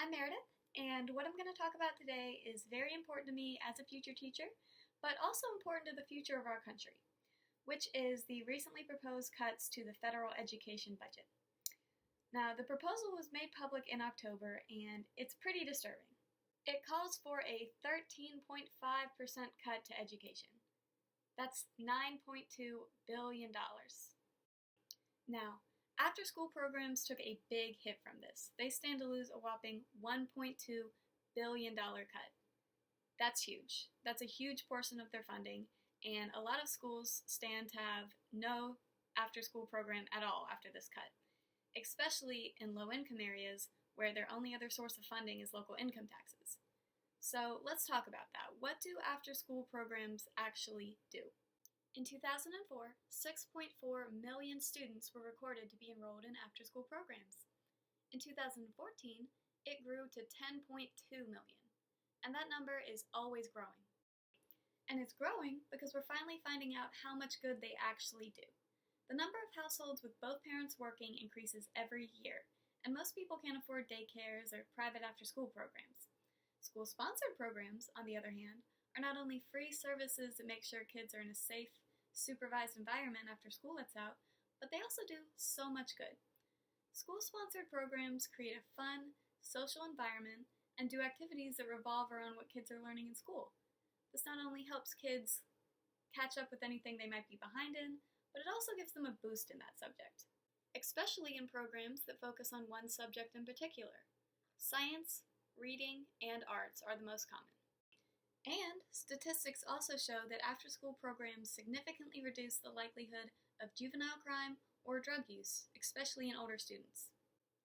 I'm Meredith, and what I'm going to talk about today is very important to me as a future teacher, but also important to the future of our country, which is the recently proposed cuts to the federal education budget. Now, the proposal was made public in October, and it's pretty disturbing. It calls for a 13.5% cut to education. That's $9.2 billion. Now, after school programs took a big hit from this. They stand to lose a whopping $1.2 billion cut. That's huge. That's a huge portion of their funding, and a lot of schools stand to have no after-school program at all after this cut, especially in low-income areas where their only other source of funding is local income taxes. So let's talk about that. What do after-school programs actually do? In 2004, 6.4 million students were recorded to be enrolled in after-school programs. In 2014, it grew to 10.2 million, and that number is always growing. And it's growing because we're finally finding out how much good they actually do. The number of households with both parents working increases every year, and most people can't afford daycares or private after-school programs. School-sponsored programs, on the other hand, are not only free services that make sure kids are in a safe, supervised environment after school lets out, but they also do so much good. School-sponsored programs create a fun, social environment and do activities that revolve around what kids are learning in school. This not only helps kids catch up with anything they might be behind in, but it also gives them a boost in that subject, especially in programs that focus on one subject in particular. Science, reading, and arts are the most common. And statistics also show that after-school programs significantly reduce the likelihood of juvenile crime or drug use, especially in older students.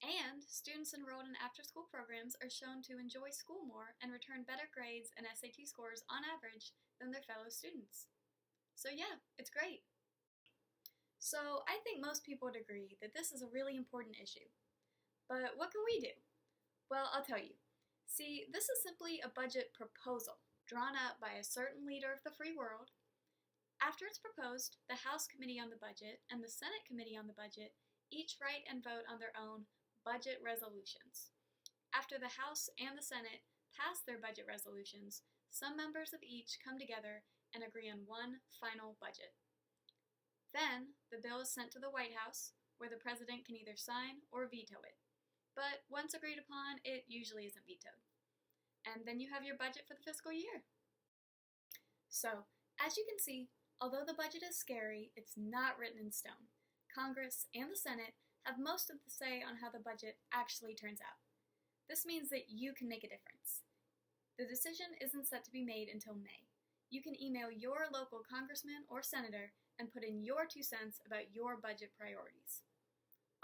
And students enrolled in after-school programs are shown to enjoy school more and return better grades and SAT scores on average than their fellow students. So yeah, it's great. So I think most people would agree that this is a really important issue. But what can we do? Well, I'll tell you. See, this is simply a budget proposal drawn up by a certain leader of the free world. After it's proposed, the House Committee on the Budget and the Senate Committee on the Budget each write and vote on their own budget resolutions. After the House and the Senate pass their budget resolutions, some members of each come together and agree on one final budget. Then, the bill is sent to the White House, where the president can either sign or veto it. But once agreed upon, it usually isn't vetoed. And then you have your budget for the fiscal year. So, as you can see, although the budget is scary, it's not written in stone. Congress and the Senate have most of the say on how the budget actually turns out. This means that you can make a difference. The decision isn't set to be made until May. You can email your local congressman or senator and put in your 2 cents about your budget priorities.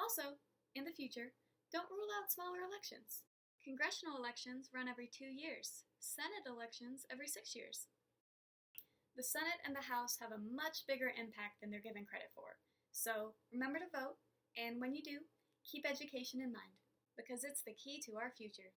Also, in the future, don't rule out smaller elections. Congressional elections run every 2 years, Senate elections every 6 years. The Senate and the House have a much bigger impact than they're given credit for. So remember to vote, and when you do, keep education in mind, because it's the key to our future.